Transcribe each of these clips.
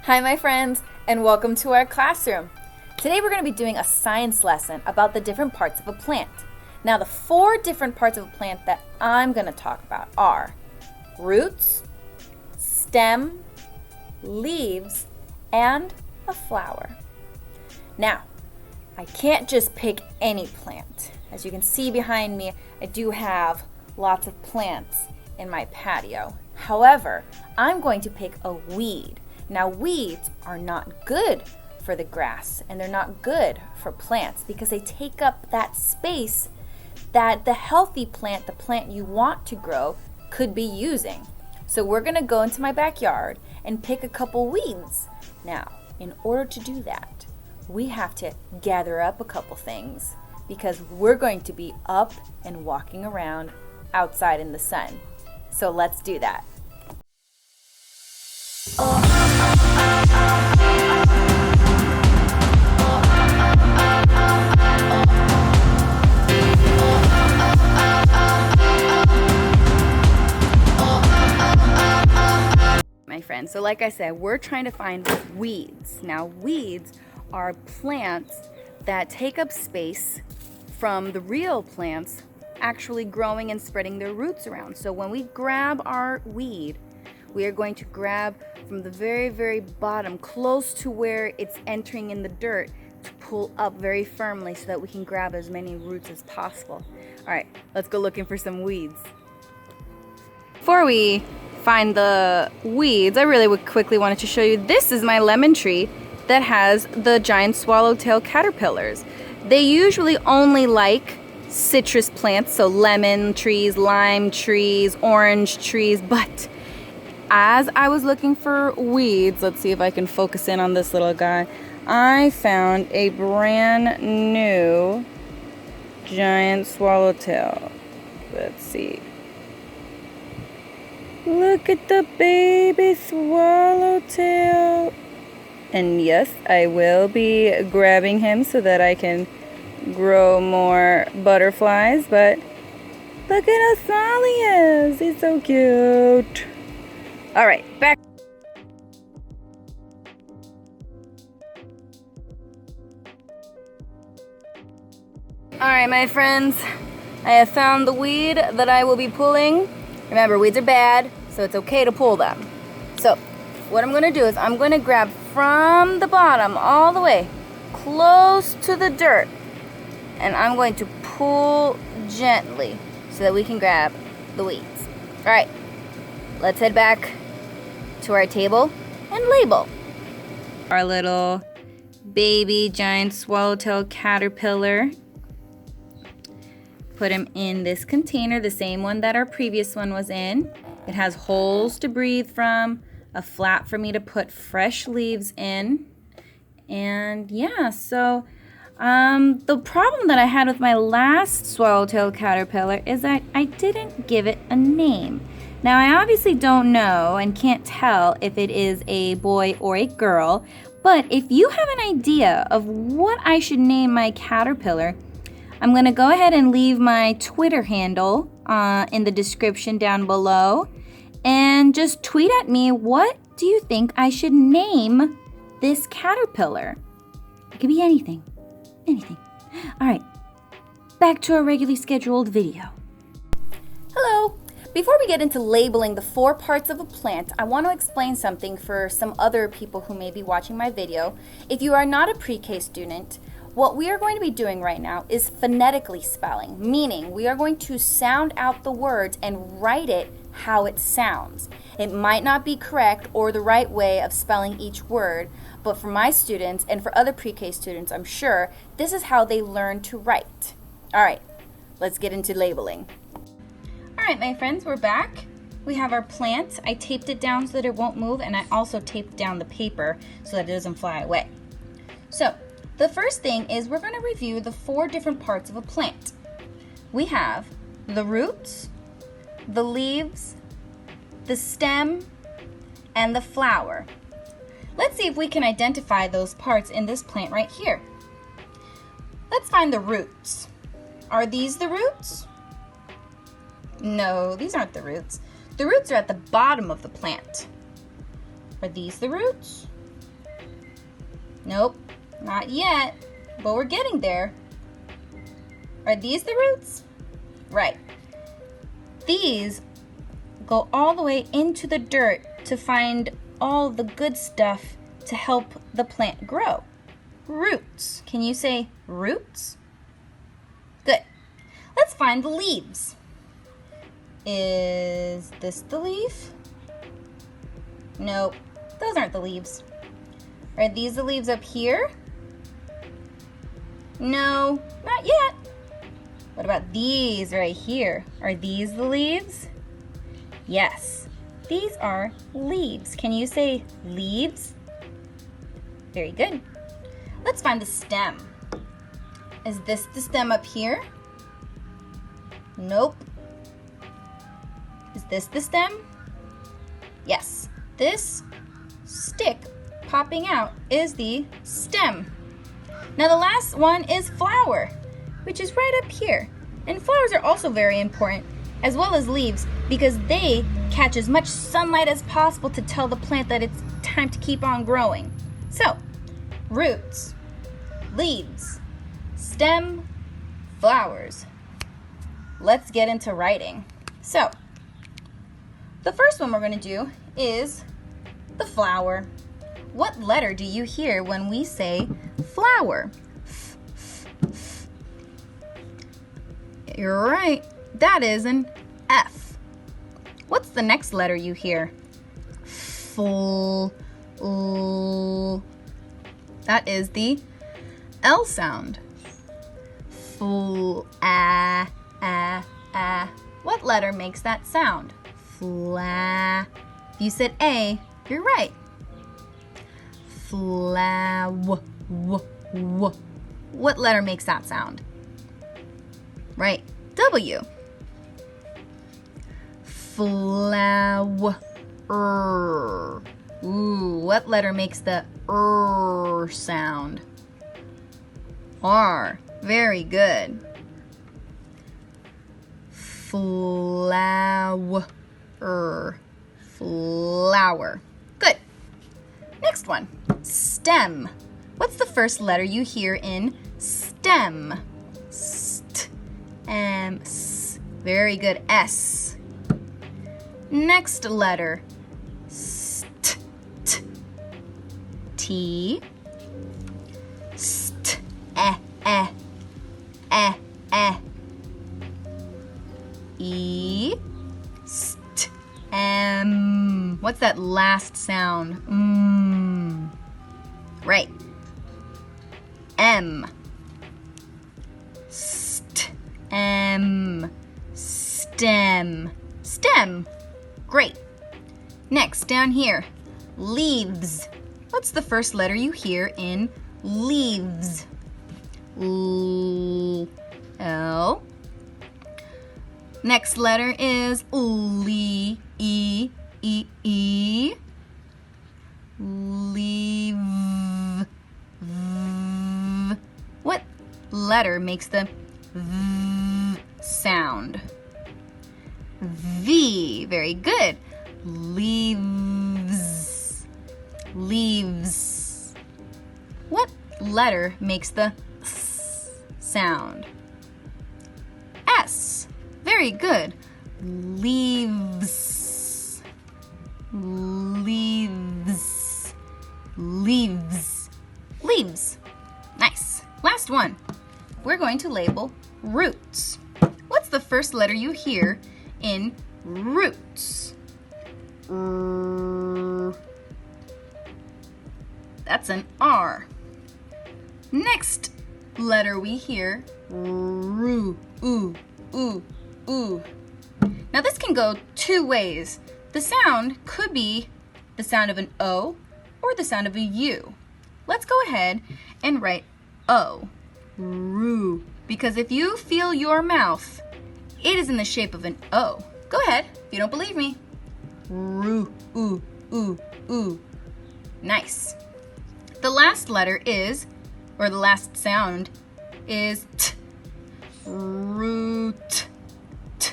Hi my friends, and welcome to our classroom. Today we're going to be doing a science lesson about the different parts of a plant. Now the 4 different parts of a plant that I'm going to talk about are roots, stem, leaves, and a flower. Now, I can't just pick any plant. As you can see behind me, I do have lots of plants in my patio. However, I'm going to pick a weed. Now, weeds are not good for the grass, and they're not good for plants because they take up that space that the healthy plant, the plant you want to grow, could be using. So we're going to go into my backyard and pick a couple weeds. Now, in order to do that, we have to gather up a couple things because we're going to be up and walking around outside in the sun. So let's do that. My friends, so like I said, we're trying to find weeds. Now, weeds are plants that take up space from the real plants actually growing and spreading their roots around. So when we grab our weed, we are going to grab from the very, very bottom, close to where it's entering in the dirt, to pull up very firmly so that we can grab as many roots as possible. All right, let's go looking for some weeds. Before we find the weeds, I really quickly wanted to show you, this is my lemon tree that has the giant swallowtail caterpillars. They usually only like citrus plants, so lemon trees, lime trees, orange trees, but as I was looking for weeds, let's see if I can focus in on this little guy, I found a brand new giant swallowtail. Let's see. Look at the baby swallowtail. And yes, I will be grabbing him so that I can grow more butterflies, but look at how small he is. He's so cute. All right, back. All right, my friends, I have found the weed that I will be pulling. Remember, weeds are bad, so it's okay to pull them. So what I'm going to do is I'm going to grab from the bottom all the way close to the dirt, and I'm going to pull gently so that we can grab the weeds. All right, let's head back to our table and label our little baby giant swallowtail caterpillar. Put him in this container, the same one that our previous one was in. It has holes to breathe from, a flap for me to put fresh leaves in. And yeah, so the problem that I had with my last swallowtail caterpillar is that I didn't give it a name. Now, I obviously don't know and can't tell if it is a boy or a girl, but if you have an idea of what I should name my caterpillar, I'm going to go ahead and leave my Twitter handle in the description down below, and just tweet at me, what do you think I should name this caterpillar? It could be anything. Anything. All right, back to our regularly scheduled video. Hello. Before we get into labeling the 4 parts of a plant, I want to explain something for some other people who may be watching my video. If you are not a pre-K student, what we are going to be doing right now is phonetically spelling, meaning we are going to sound out the words and write it how it sounds. It might not be correct or the right way of spelling each word, but for my students and for other pre-K students, I'm sure, this is how they learn to write. All right, let's get into labeling. All right, my friends, we're back. We have our plant. I taped it down so that it won't move, and I also taped down the paper so that it doesn't fly away. So the first thing is we're going to review the 4 different parts of a plant. We have the roots, the leaves, the stem, and the flower. Let's see if we can identify those parts in this plant right here. Let's find the roots. Are these the roots? No, these aren't the roots. The roots are at the bottom of the plant. Are these the roots? Nope, not yet, but we're getting there. Are these the roots? Right. These go all the way into the dirt to find all the good stuff to help the plant grow. Roots. Can you say roots? Good. Let's find the leaves. Is this the leaf? Nope, those aren't the leaves. Are these the leaves up here? No, not yet. What about these right here? Are these the leaves? Yes, these are leaves. Can you say leaves? Very good. Let's find the stem. Is this the stem up here? Nope. Is this the stem? Yes, this stick popping out is the stem. Now the last one is flower, which is right up here. And flowers are also very important, as well as leaves, because they catch as much sunlight as possible to tell the plant that it's time to keep on growing. So, roots, leaves, stem, flowers. Let's get into writing. So, the first one we're going to do is the flower. What letter do you hear when we say flower? You're right. That is an F. What's the next letter you hear? Full. That is the L sound. Full. What letter makes that sound? Fla. If you said A, you're right. Flower. What letter makes that sound? Right, W. Flower. Ooh, what letter makes the sound? R. Very good. Flower. Flower. Good. Next one. Stem. What's the first letter you hear in stem? S. Very good. S. Next letter. St. T. St. E. St. M. What's that last sound? Right. M. Stem. Stem. Stem. Great. Next, down here, leaves. What's the first letter you hear in leaves? L. Next letter is Leave. What letter makes the V sound? V. Very good. Leaves. What letter makes the S sound? S. Very good. Leaves. Nice. Last one. We're going to label roots. What's the first letter you hear in roots? That's an R. Next letter we hear, Now this can go two ways. The sound could be the sound of an O or the sound of a U. Let's go ahead and write O. Roo. Because if you feel your mouth, it is in the shape of an O. Go ahead, if you don't believe me. Roo, ooh. Nice. The last letter is, or the last sound is T. Root. T.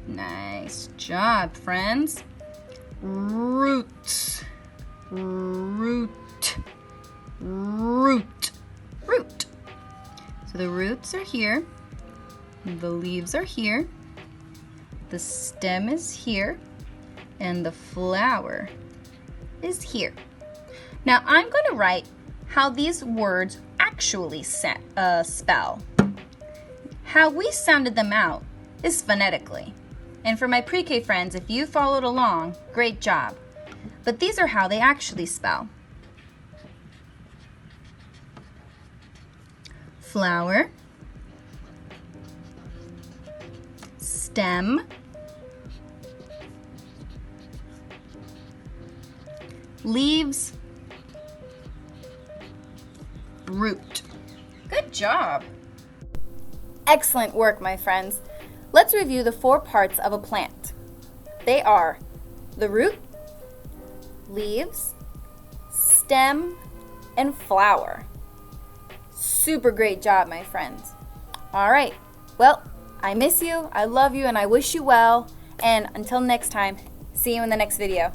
Nice job, friends. Root. root, root. So the roots are here, the leaves are here, the stem is here, and the flower is here. Now I'm going to write how these words actually spell. How we sounded them out is phonetically. And for my pre-K friends, if you followed along, great job. But these are how they actually spell. Flower, stem, leaves, root. Good job. Excellent work, my friends. Let's review the 4 parts of a plant. They are the root, leaves, stem, and flower. Super great job, my friends. All right, well, I miss you, I love you, and I wish you well. And until next time, see you in the next video.